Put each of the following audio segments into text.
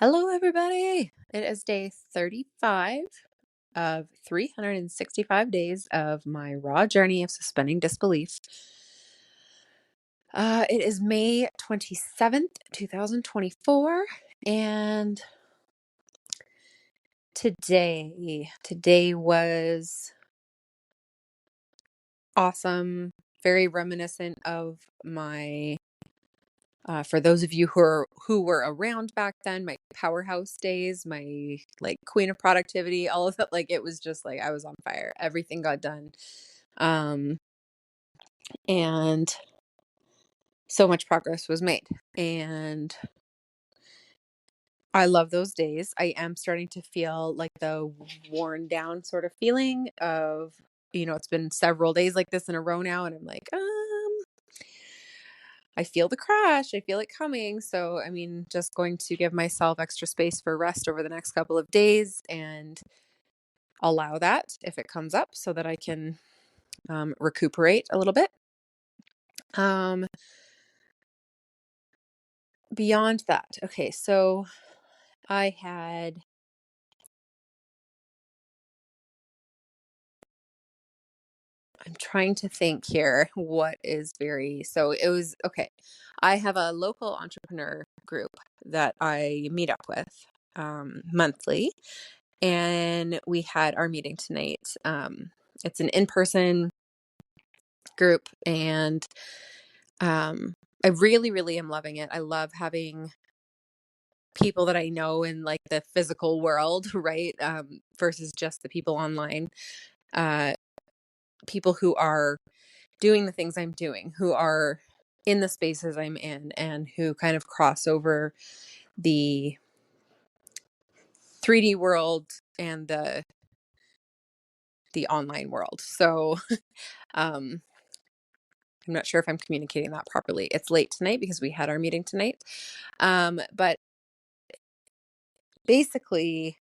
Hello, everybody. It is day 35 of 365 days of my raw journey of suspending disbelief. It is May 27th, 2024, and today was awesome, very reminiscent of my for those of you who were around back then, my powerhouse days, my like queen of productivity, all of that, like it was just like I was on fire. Everything got done. Um, and so much progress was made. And I love those days. I am starting to feel like the worn down sort of feeling of, it's been several days like this in a row now, and I'm like, I feel the crash. I feel it coming. So, I mean, just going to give myself extra space for rest over the next couple of days and allow that if it comes up so that I can recuperate a little bit. Um, Beyond that, okay, so I had I'm trying to think here what is so it was okay. I have a local entrepreneur group that I meet up with monthly, and we had our meeting tonight. It's an in-person group, and I really, really am loving it. I love having people that I know in like the physical world, right? Versus just the people online. Uh, People who are doing the things I'm doing, who are in the spaces I'm in, and who kind of cross over the 3D world and the online world. So um I'm not sure if I'm communicating that properly. It's late tonight because we had our meeting tonight. But basically,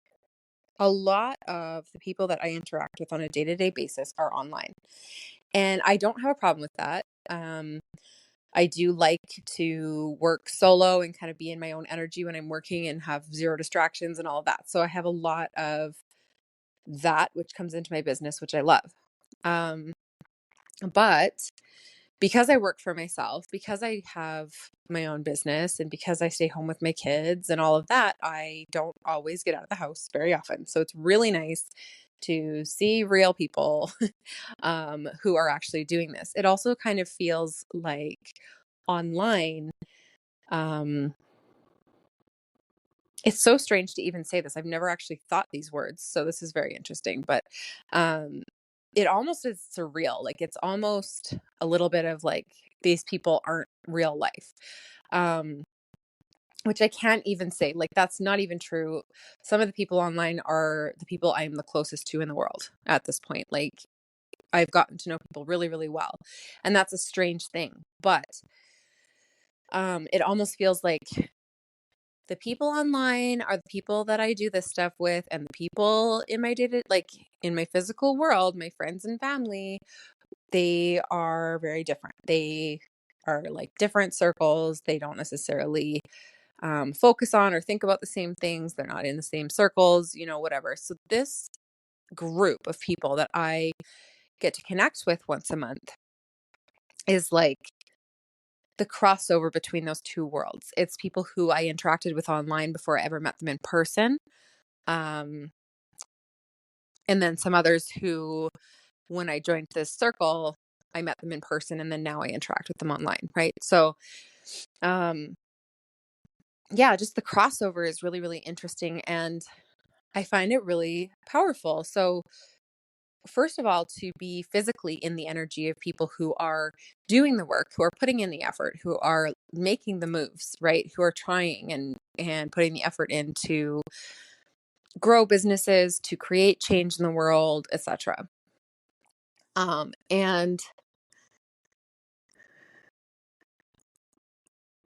a lot of the people that I interact with on a day-to-day basis are online. And I don't have a problem with that. I do like to work solo and kind of be in my own energy when I'm working and have zero distractions and all of that. So I have a lot of that, which comes into my business, which I love. But because I work for myself, because I have my own business, and because I stay home with my kids and all of that, I don't always get out of the house very often. So it's really nice to see real people who are actually doing this. It also kind of feels like online. Um, it's so strange to even say this. I've never actually thought these words, so this is very interesting. But um, it almost is surreal. Like it's almost a little bit of like these people aren't real life. Um, which I can't even say. Like that's not even true. Some of the people online are the people I'm the closest to in the world at this point. Like I've gotten to know people really, really well. And that's a strange thing. But it almost feels like the people online are the people that I do this stuff with, and the people in my like in my physical world, my friends and family, they are very different. They are like different circles. They don't necessarily focus on or think about the same things. They're not in the same circles, whatever. So this group of people that I get to connect with once a month is like the crossover between those two worlds. It's people who I interacted with online before I ever met them in person. Um, and then some others who, when I joined this circle, I met them in person, and then now I interact with them online. Right. So, um, yeah, just the crossover is really, really interesting. And I find it really powerful. So, first of all, to be physically in the energy of people who are doing the work, who are putting in the effort, who are making the moves, right? Who are trying and putting the effort in to grow businesses, to create change in the world, etc. And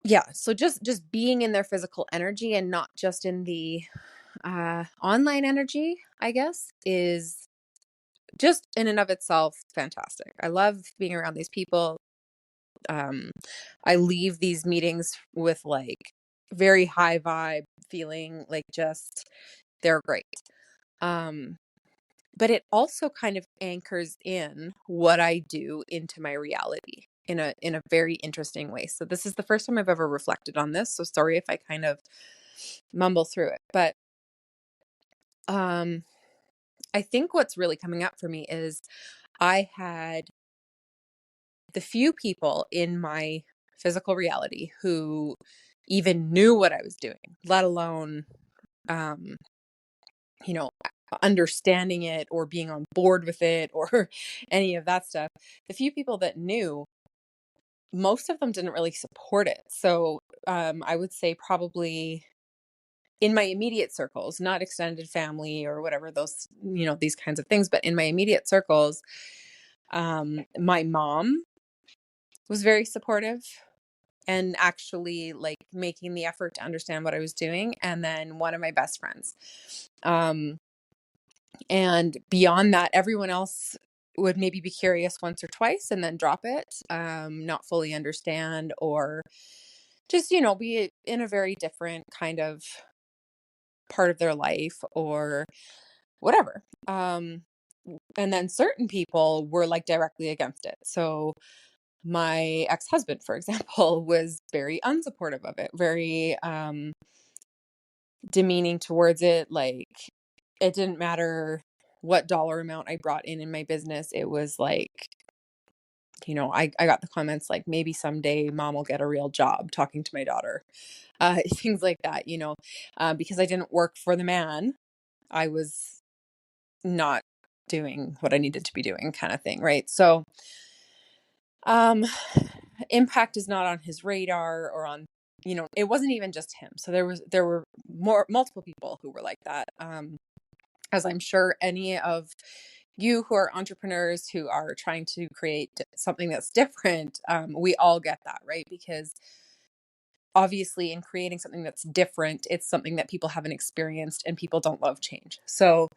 yeah, so just being in their physical energy and not just in the online energy, I guess, is just in and of itself fantastic. I love being around these people. um I leave these meetings with like very high vibe, feeling like just they're great. Um, but it also kind of anchors in what I do into my reality in a very interesting way. So this is the first time I've ever reflected on this. So sorry if I kind of mumble through it. But um I think what's really coming up for me is I had the few people in my physical reality who even knew what I was doing, let alone, um, you know, understanding it or being on board with it or any of that stuff. The few people that knew, most of them didn't really support it. So I would say probably in my immediate circles, not extended family or whatever those, these kinds of things, but in my immediate circles, my mom was very supportive and actually like making the effort to understand what I was doing. And then one of my best friends. Um, and beyond that, everyone else would maybe be curious once or twice and then drop it, not fully understand, or just, be in a very different kind of part of their life or whatever. And then certain people were like directly against it. So my ex-husband, for example, was very unsupportive of it, very demeaning towards it. Like it didn't matter what dollar amount I brought in my business. It was like, I got the comments like maybe someday mom will get a real job, talking to my daughter, things like that, because I didn't work for the man. I was not doing what I needed to be doing, kind of thing. Right. So, um, impact is not on his radar or on, it wasn't even just him. So there were multiple people who were like that. As I'm sure any of you who are entrepreneurs who are trying to create something that's different, we all get that, right? Because obviously in creating something that's different, it's something that people haven't experienced and people don't love change. So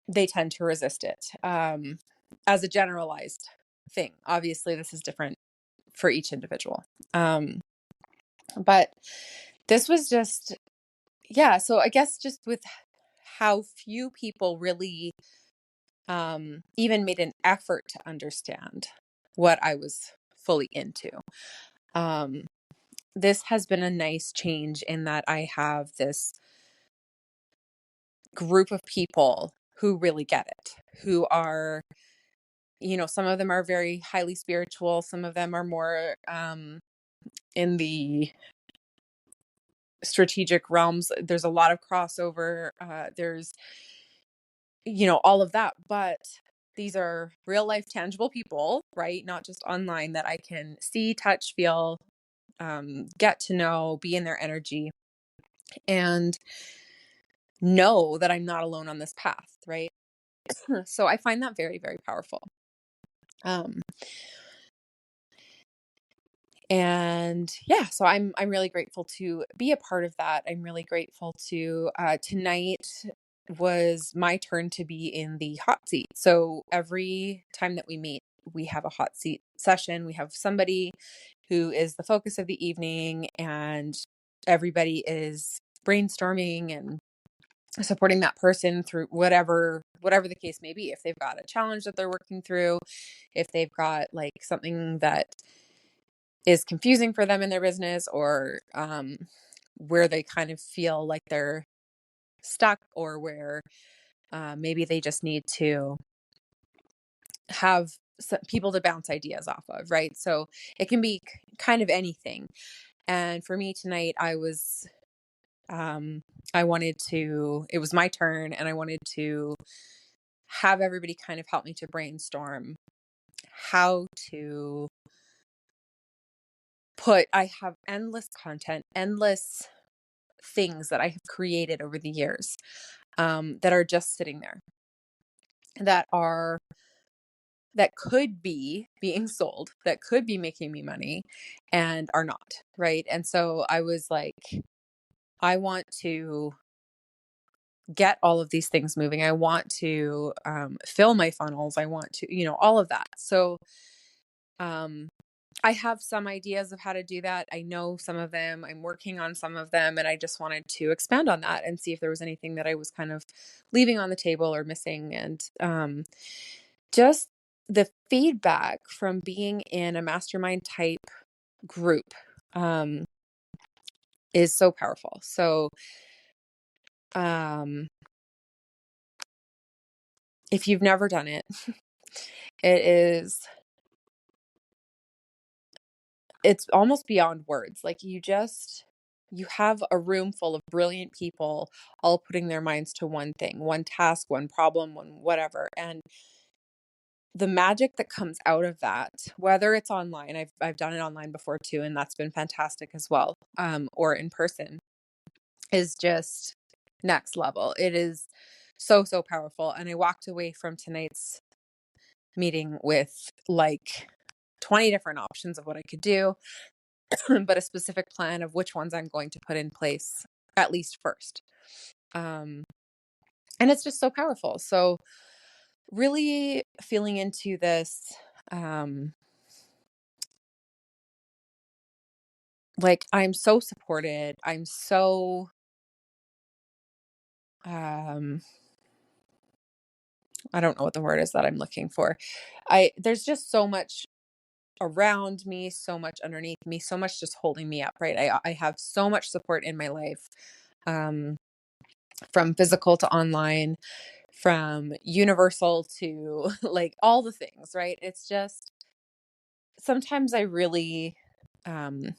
they tend to resist it, as a generalized thing. Obviously, this is different for each individual. But this was just, yeah. So I guess just with how few people really even made an effort to understand what I was fully into. Um, this has been a nice change in that I have this group of people who really get it, who are, some of them are very highly spiritual. Some of them are more in the strategic realms. There's a lot of crossover. There's, all of that. But these are real life, tangible people, right? Not just online, that I can see, touch, feel, get to know, be in their energy, and know that I'm not alone on this path, right? So I find that very, very powerful. Um, and yeah, so I'm really grateful to be a part of that. I'm really grateful to tonight was my turn to be in the hot seat. So every time that we meet, we have a hot seat session. We have somebody who is the focus of the evening, and everybody is brainstorming and supporting that person through whatever the case may be. If they've got a challenge that they're working through, if they've got like something that is confusing for them in their business, or where they kind of feel like they're stuck, or where maybe they just need to have some people to bounce ideas off of, right? So it can be kind of anything. And for me tonight, I wanted to, it was my turn, and I wanted to have everybody kind of help me to brainstorm how to I have endless content, endless things that I have created over the years, that are just sitting there, that are that could be being sold, that could be making me money, and are not, right? And so I was like, I want to get all of these things moving. I want to fill my funnels. I want to, all of that. So I have some ideas of how to do that. I know some of them. I'm working on some of them, and I just wanted to expand on that and see if there was anything that I was kind of leaving on the table or missing. And just the feedback from being in a mastermind type group um, is so powerful. So, um, if you've never done it, it is it's almost beyond words. Like you have a room full of brilliant people all putting their minds to one thing, one task, one problem, one whatever. And the magic that comes out of that, whether it's online, I've done it online before too, and that's been fantastic as well, or in person, is just next level. It is so, so powerful. And I walked away from tonight's meeting with like 20 different options of what I could do, but a specific plan of which ones I'm going to put in place at least first. Um, and it's just so powerful. So, really feeling into this, um, like I'm so supported. I'm so, um, I don't know what the word is that I'm looking for. There's just so much around me, so much underneath me, so much just holding me up, right? I have so much support in my life. Um, from physical to online, from universal to like all the things, right? It's just sometimes I really um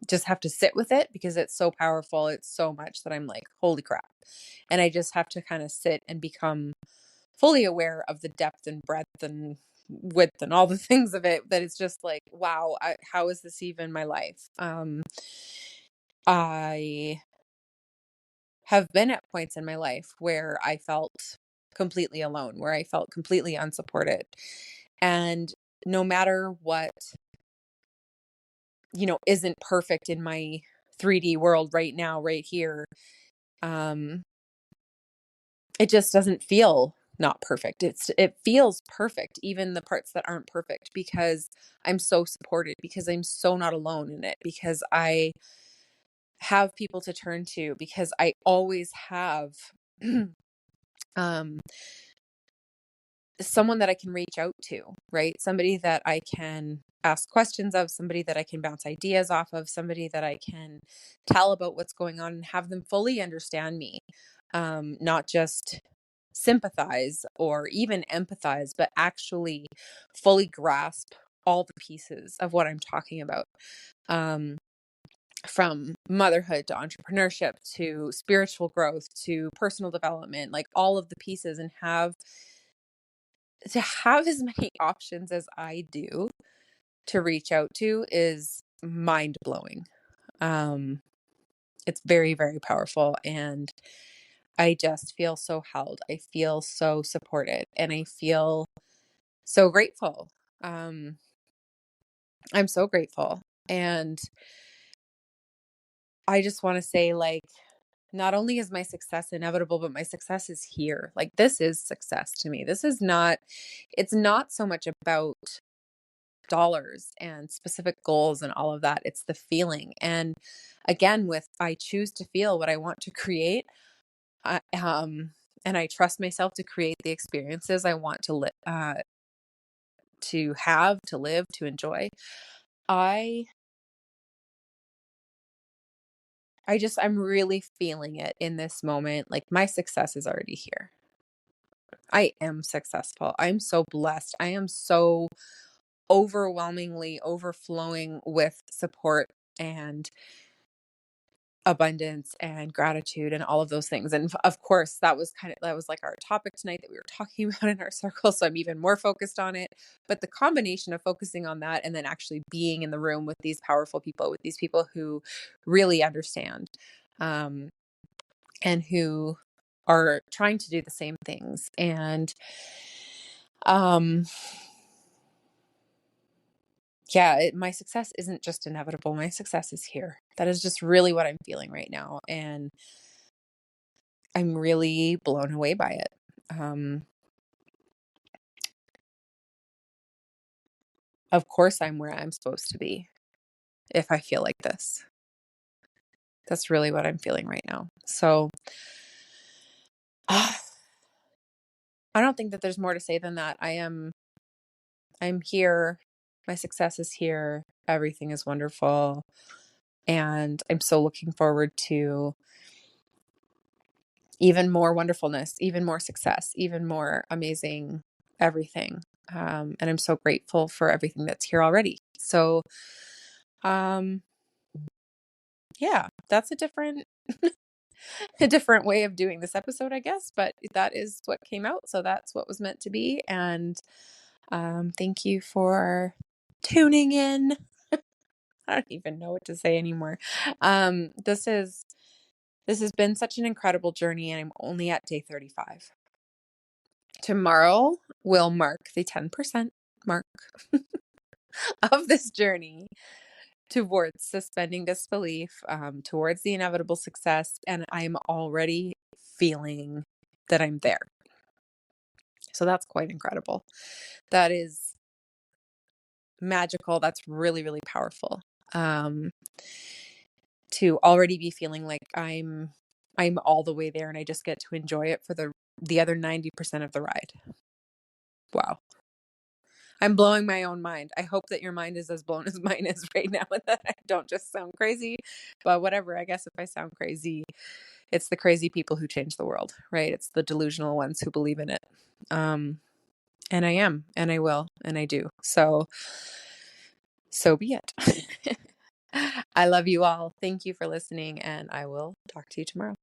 just have to sit with it because it's so powerful. It's so much that I'm like, holy crap. And I just have to kind of sit and become fully aware of the depth and breadth and width and all the things of it, that it's just like, wow, how is this even my life? I have been at points in my life where I felt completely alone, where I felt completely unsupported. And no matter what, isn't perfect in my 3D world right now, right here, um, it just doesn't feel not perfect. It feels perfect, even the parts that aren't perfect, because I'm so supported, because I'm so not alone in it, because I have people to turn to, because I always have um someone that I can reach out to, right? Somebody that I can ask questions of, somebody that I can bounce ideas off of, somebody that I can tell about what's going on and have them fully understand me. Not just sympathize or even empathize, but actually fully grasp all the pieces of what I'm talking about. Um, from motherhood to entrepreneurship to spiritual growth to personal development, like all of the pieces, and have as many options as I do to reach out to is mind blowing. Um, it's very, very powerful. And I just feel so held. I feel so supported, and I feel so grateful. Um, I'm so grateful. And I just want to say, like, not only is my success inevitable, but my success is here. Like, this is success to me. It's not so much about dollars and specific goals and all of that. It's the feeling. And again, with I choose to feel what I want to create, I, and I trust myself to create the experiences I want to have, to live, to enjoy. I I'm really feeling it in this moment. Like, my success is already here. I am successful. I'm so blessed. I am so overwhelmingly overflowing with support and abundance and gratitude and all of those things. And of course, that was like our topic tonight that we were talking about in our circle. So I'm even more focused on it. But the combination of focusing on that and then actually being in the room with these powerful people, with these people who really understand, um, and who are trying to do the same things. And um, yeah, my success isn't just inevitable. My success is here. That is just really what I'm feeling right now. And I'm really blown away by it. Um, of course I'm where I'm supposed to be if I feel like this. That's really what I'm feeling right now. So I don't think that there's more to say than that. I'm here. My success is here. Everything is wonderful. And I'm so looking forward to even more wonderfulness, even more success, even more amazing everything. And I'm so grateful for everything that's here already. So, um, yeah, that's a different a different way of doing this episode, I guess, but that is what came out. So that's what was meant to be. And thank you for tuning in. I don't even know what to say anymore. This has been such an incredible journey, and I'm only at day 35. Tomorrow will mark the 10% mark of this journey towards suspending disbelief, towards the inevitable success, and I'm already feeling that I'm there. So that's quite incredible. That is magical. That's really, really powerful. To already be feeling like I'm all the way there and I just get to enjoy it for the other 90% of the ride. Wow. I'm blowing my own mind. I hope that your mind is as blown as mine is right now and that I don't just sound crazy. But whatever, I guess if I sound crazy, it's the crazy people who change the world, right? It's the delusional ones who believe in it. And I am, and I will, and I do. So be it. I love you all. Thank you for listening, and I will talk to you tomorrow.